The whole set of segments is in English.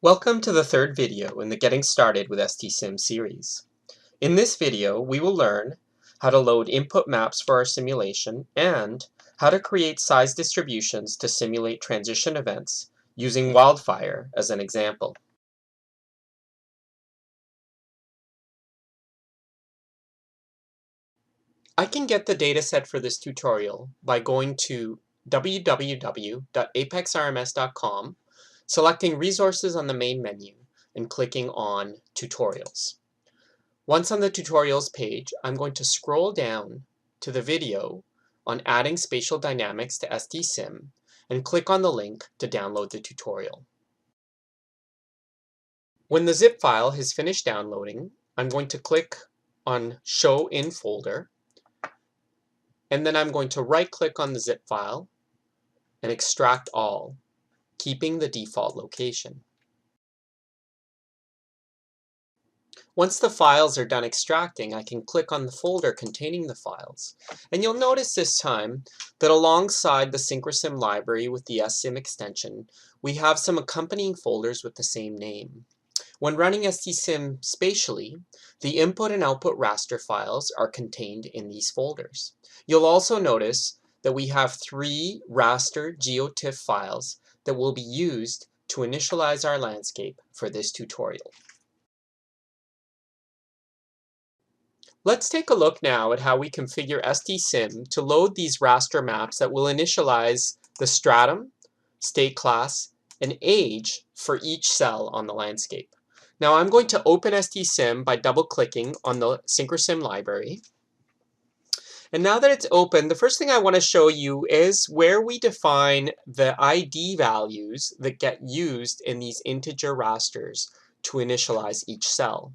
Welcome to the third video in the Getting Started with STSim series. In this video, we will learn how to load input maps for our simulation and how to create size distributions to simulate transition events using wildfire as an example. I can get the dataset for this tutorial by going to www.apexRMS.com, selecting Resources on the main menu, and clicking on Tutorials. Once on the Tutorials page, I'm going to scroll down to the video on adding spatial dynamics to STSim and click on the link to download the tutorial. When the zip file has finished downloading, I'm going to click on Show in Folder, and then I'm going to right-click on the zip file and extract all, keeping the default location. Once the files are done extracting, I can click on the folder containing the files. And you'll notice this time that alongside the SynchroSim library with the SSIM extension, we have some accompanying folders with the same name. When running STSIM spatially, the input and output raster files are contained in these folders. You'll also notice that we have 3 raster geotiff files that will be used to initialize our landscape for this tutorial. Let's take a look now at how we configure STSIM to load these raster maps that will initialize the stratum, state class, and age for each cell on the landscape. Now I'm going to open STSIM by double-clicking on the SynchroSim library. And now that it's open, the first thing I want to show you is where we define the ID values that get used in these integer rasters to initialize each cell.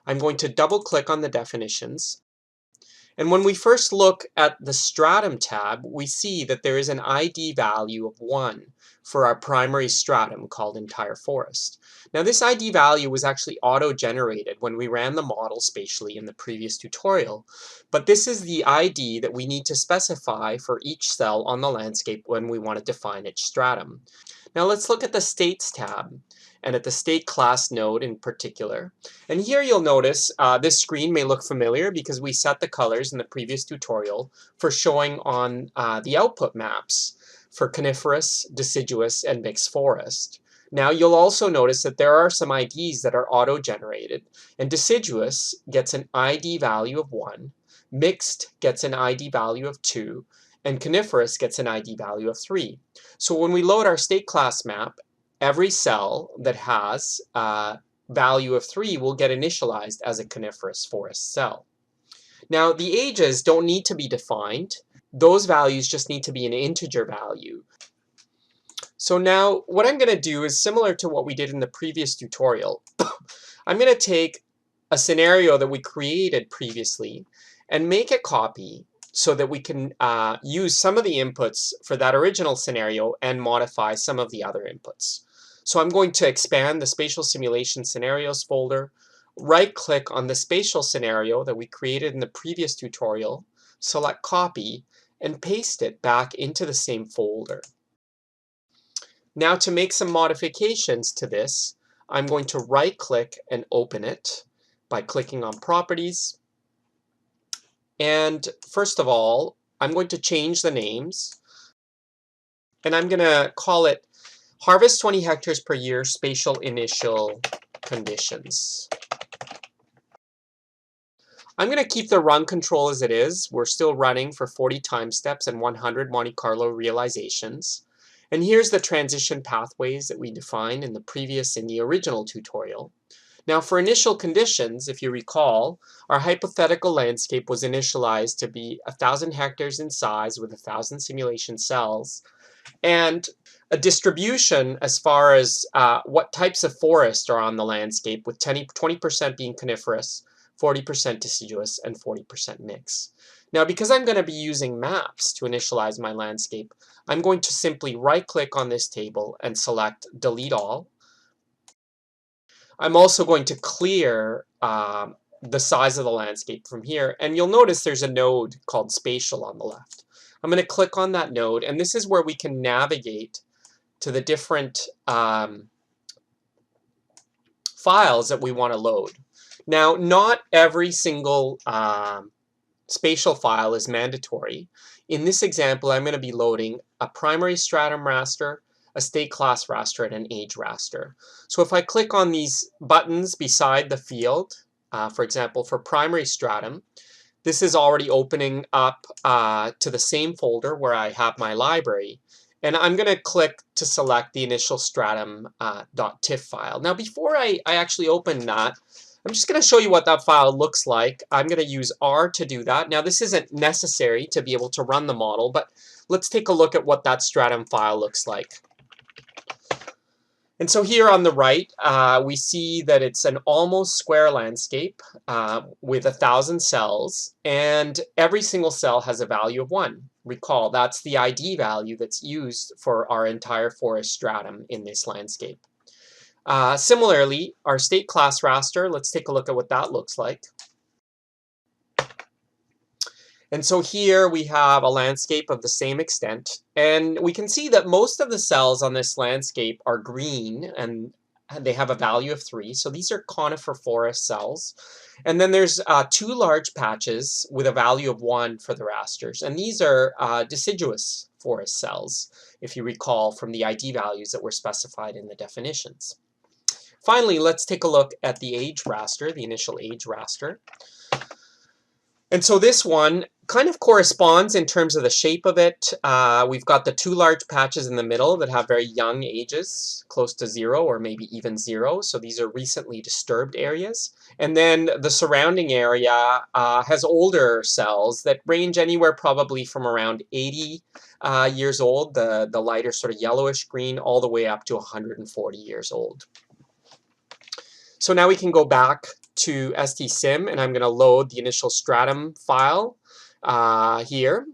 I'm going to double-click on the definitions. And when we first look at the stratum tab, we see that there is an ID value of 1 for our primary stratum called entire forest. Now this ID value was actually auto-generated when we ran the model spatially in the previous tutorial, but this is the ID that we need to specify for each cell on the landscape when we want to define its stratum. Now let's look at the States tab and at the state class node in particular. And here you'll notice this screen may look familiar because we set the colors in the previous tutorial for showing on the output maps for coniferous, deciduous, and mixed forest. Now you'll also notice that there are some IDs that are auto-generated, and deciduous gets an ID value of 1, mixed gets an ID value of 2, and coniferous gets an ID value of 3. So when we load our state class map, every cell that has a value of 3 will get initialized as a coniferous forest cell. Now the ages don't need to be defined. Those values just need to be an integer value. So now what I'm going to do is similar to what we did in the previous tutorial. I'm going to take a scenario that we created previously and make a copy so that we can use some of the inputs for that original scenario and modify some of the other inputs. So I'm going to expand the Spatial Simulation Scenarios folder, right-click on the spatial scenario that we created in the previous tutorial, select Copy, and paste it back into the same folder. Now to make some modifications to this, I'm going to right-click and open it by clicking on Properties. And first of all, I'm going to change the names. And I'm going to call it Harvest 20 hectares per year Spatial Initial Conditions. I'm going to keep the run control as it is. We're still running for 40 time steps and 100 Monte Carlo realizations. And here's the transition pathways that we defined in the original tutorial. Now for initial conditions, if you recall, our hypothetical landscape was initialized to be 1,000 hectares in size with 1,000 simulation cells, and a distribution as far as what types of forest are on the landscape, with 20% being coniferous, 40% deciduous, and 40% mixed. Now because I'm going to be using maps to initialize my landscape, I'm going to simply right-click on this table and select Delete All. I'm also going to clear the size of the landscape from here, and you'll notice there's a node called Spatial on the left. I'm going to click on that node, and this is where we can navigate to the different files that we want to load. Now, not every single spatial file is mandatory. In this example, I'm going to be loading a primary stratum raster, a state class raster, and an age raster. So if I click on these buttons beside the field, for example, for primary stratum, this is already opening up to the same folder where I have my library. And I'm going to click to select the initial stratum.tif file. Now, before I actually open that, I'm just going to show you what that file looks like. I'm going to use R to do that. Now, this isn't necessary to be able to run the model, but let's take a look at what that stratum file looks like. And so here on the right, we see that it's an almost square landscape with 1,000 cells, and every single cell has a value of 1. Recall, that's the ID value that's used for our entire forest stratum in this landscape. Similarly, our state class raster, let's take a look at what that looks like. And so here we have a landscape of the same extent, and we can see that most of the cells on this landscape are green, and they have a value of 3. So these are conifer forest cells. And then there's 2 large patches with a value of 1 for the rasters, and these are deciduous forest cells, if you recall from the ID values that were specified in the definitions. Finally, let's take a look at the age raster, the initial age raster. And so this one kind of corresponds in terms of the shape of it. We've got the 2 large patches in the middle that have very young ages, close to 0 or maybe even 0. So these are recently disturbed areas. And then the surrounding area has older cells that range anywhere probably from around 80 years old, the lighter sort of yellowish green, all the way up to 140 years old. So now we can go back to STSIM, and I'm going to load the initial stratum file here.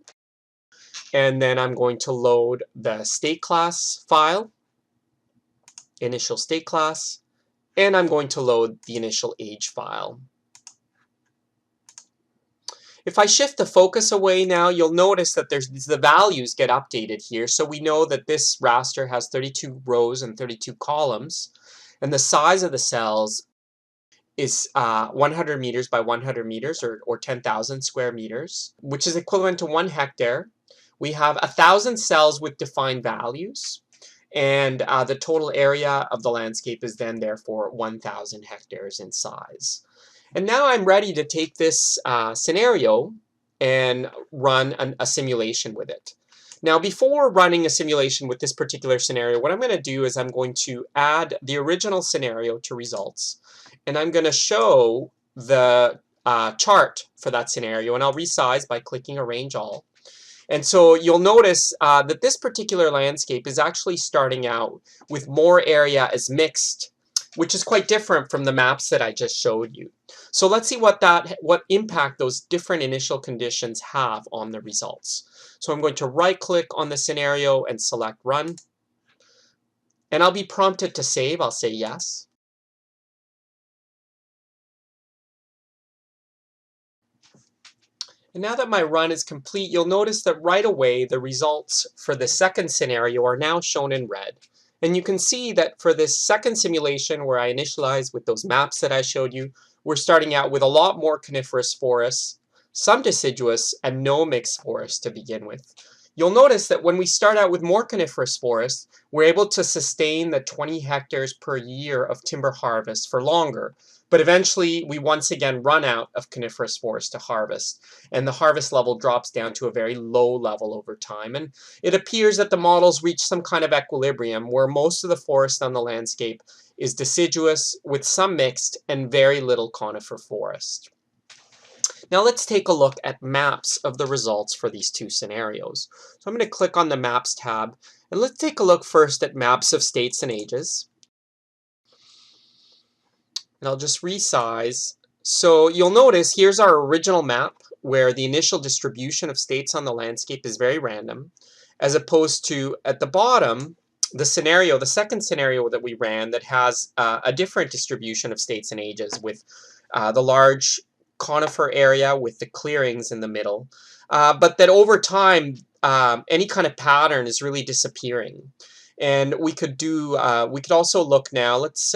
And then I'm going to load the state class file, initial state class, and I'm going to load the initial age file. If I shift the focus away now, you'll notice that the values get updated here. So we know that this raster has 32 rows and 32 columns. And the size of the cells is 100 meters by 100 meters, or 10,000 square meters, which is equivalent to 1 hectare. We have 1,000 cells with defined values, and the total area of the landscape is then therefore 1,000 hectares in size. And now I'm ready to take this scenario and run a simulation with it. Now, before running a simulation with this particular scenario, what I'm going to do is I'm going to add the original scenario to results, and I'm going to show the chart for that scenario, and I'll resize by clicking Arrange All. And so you'll notice that this particular landscape is actually starting out with more area as mixed, which is quite different from the maps that I just showed you. So let's see what impact those different initial conditions have on the results. So I'm going to right-click on the scenario and select Run. And I'll be prompted to save. I'll say yes. And now that my run is complete, you'll notice that right away the results for the second scenario are now shown in red. And you can see that for this second simulation where I initialized with those maps that I showed you, we're starting out with a lot more coniferous forests, some deciduous, and no mixed forests to begin with. You'll notice that when we start out with more coniferous forests, we're able to sustain the 20 hectares per year of timber harvest for longer. But eventually, we once again run out of coniferous forest to harvest, and the harvest level drops down to a very low level over time. And it appears that the models reach some kind of equilibrium where most of the forest on the landscape is deciduous with some mixed and very little conifer forest. Now let's take a look at maps of the results for these 2 scenarios. So I'm going to click on the Maps tab, and let's take a look first at maps of states and ages. And I'll just resize. So you'll notice here's our original map where the initial distribution of states on the landscape is very random, as opposed to at the bottom, the second scenario that we ran that has a different distribution of states and ages with the large conifer area with the clearings in the middle, but that over time any kind of pattern is really disappearing. And we could also look now, let's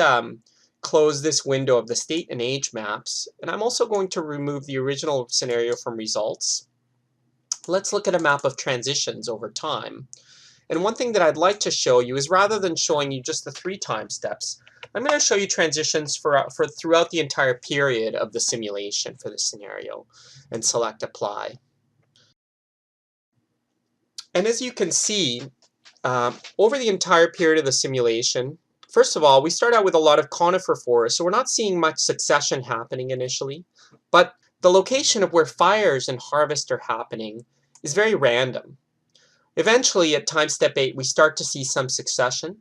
close this window of the state and age maps, and I'm also going to remove the original scenario from results. Let's look at a map of transitions over time. And one thing that I'd like to show you is, rather than showing you just the 3 time steps, I'm going to show you transitions for throughout the entire period of the simulation for this scenario, and select apply. And as you can see, over the entire period of the simulation, first of all, we start out with a lot of conifer forests, so we're not seeing much succession happening initially, but the location of where fires and harvest are happening is very random. Eventually, at time step 8, we start to see some succession,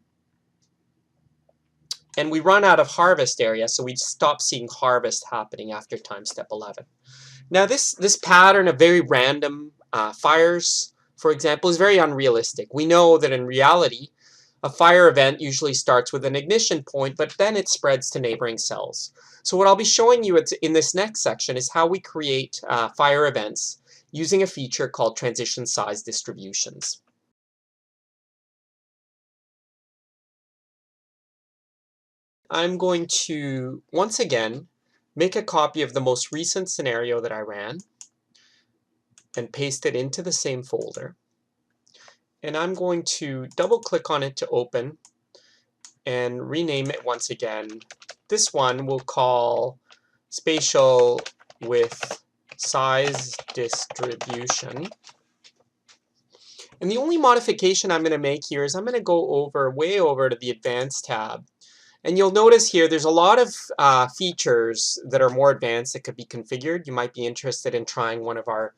and we run out of harvest area, so we stop seeing harvest happening after time step 11. Now, this pattern of very random fires, for example, is very unrealistic. We know that in reality, a fire event usually starts with an ignition point, but then it spreads to neighboring cells. So what I'll be showing you in this next section is how we create fire events using a feature called transition size distributions. I'm going to, once again, make a copy of the most recent scenario that I ran and paste it into the same folder. And I'm going to double click on it to open and rename it once again. This one we'll call Spatial with size distribution. And the only modification I'm going to make here is I'm going to go way over to the Advanced tab. And you'll notice here there's a lot of features that are more advanced that could be configured. You might be interested in trying one of our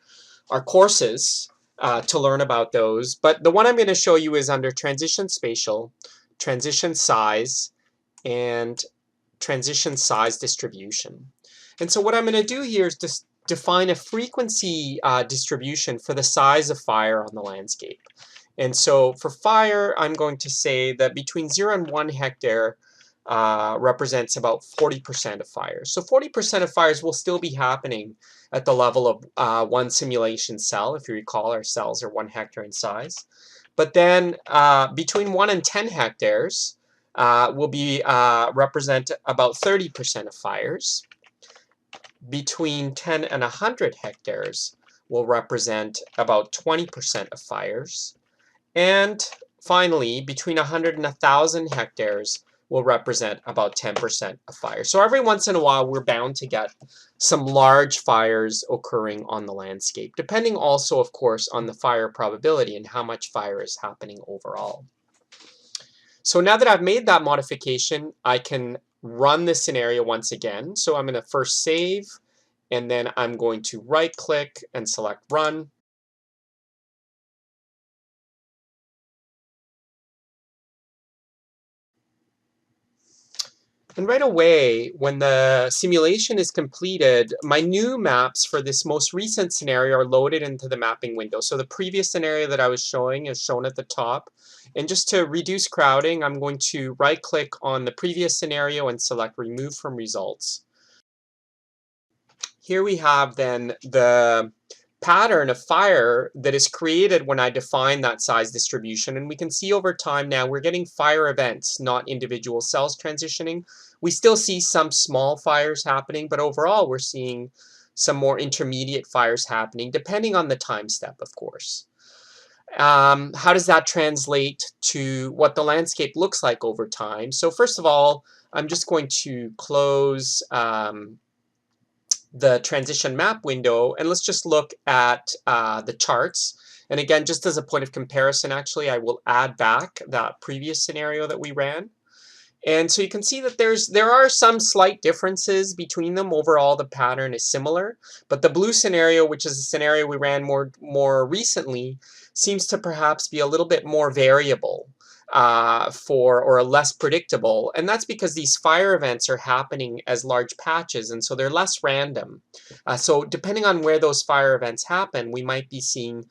courses to learn about those. But the one I'm going to show you is under Transition Spatial, Transition Size, and Transition Size Distribution. And so what I'm going to do here is just define a frequency distribution for the size of fire on the landscape. And so for fire, I'm going to say that between 0 and 1 hectare represents about 40% of fires. So 40% of fires will still be happening at the level of one simulation cell. If you recall, our cells are 1 hectare in size. But then between 1 and 10 hectares will be represent about 30% of fires. Between 10 and 100 hectares will represent about 20% of fires. And finally, between 100 and 1,000 hectares will represent about 10% of fire. So every once in a while, we're bound to get some large fires occurring on the landscape, depending also, of course, on the fire probability and how much fire is happening overall. So now that I've made that modification, I can run this scenario once again. So I'm going to first save, and then I'm going to right-click and select Run. And right away, when the simulation is completed, my new maps for this most recent scenario are loaded into the mapping window. So the previous scenario that I was showing is shown at the top. And just to reduce crowding, I'm going to right-click on the previous scenario and select Remove from Results. Here we have then the pattern of fire that is created when I define that size distribution. And we can see over time now we're getting fire events, not individual cells transitioning. We still see some small fires happening, but overall we're seeing some more intermediate fires happening, depending on the time step, of course. How does that translate to what the landscape looks like over time? So first of all, I'm just going to close the transition map window, and let's just look at the charts. And again, just as a point of comparison, actually, I will add back that previous scenario that we ran. And so you can see that there are some slight differences between them. Overall, the pattern is similar, but the blue scenario, which is a scenario we ran more recently, seems to perhaps be a little bit more variable or less predictable. And that's because these fire events are happening as large patches, and so they're less random. So depending on where those fire events happen, we might be seeing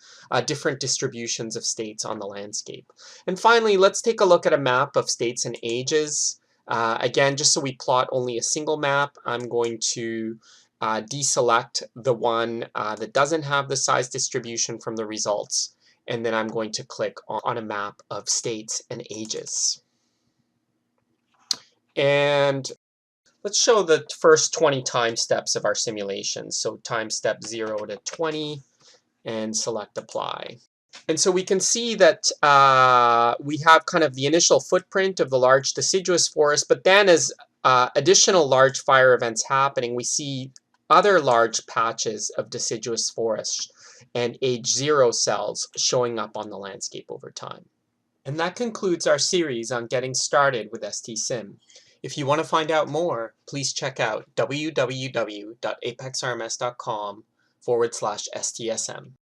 different distributions of states on the landscape. And finally, let's take a look at a map of states and ages. Again, just so we plot only a single map, I'm going to deselect the one that doesn't have the size distribution from the results. And then I'm going to click on a map of states and ages. And Let's show the first 20 time steps of our simulation. So time step 0 to 20, and select apply. And so we can see that we have kind of the initial footprint of the large deciduous forest, but then as additional large fire events happening, we see other large patches of deciduous forest and age 0 cells showing up on the landscape over time. And that concludes our series on getting started with STSIM. If you want to find out more, please check out www.apexrms.com/STSM.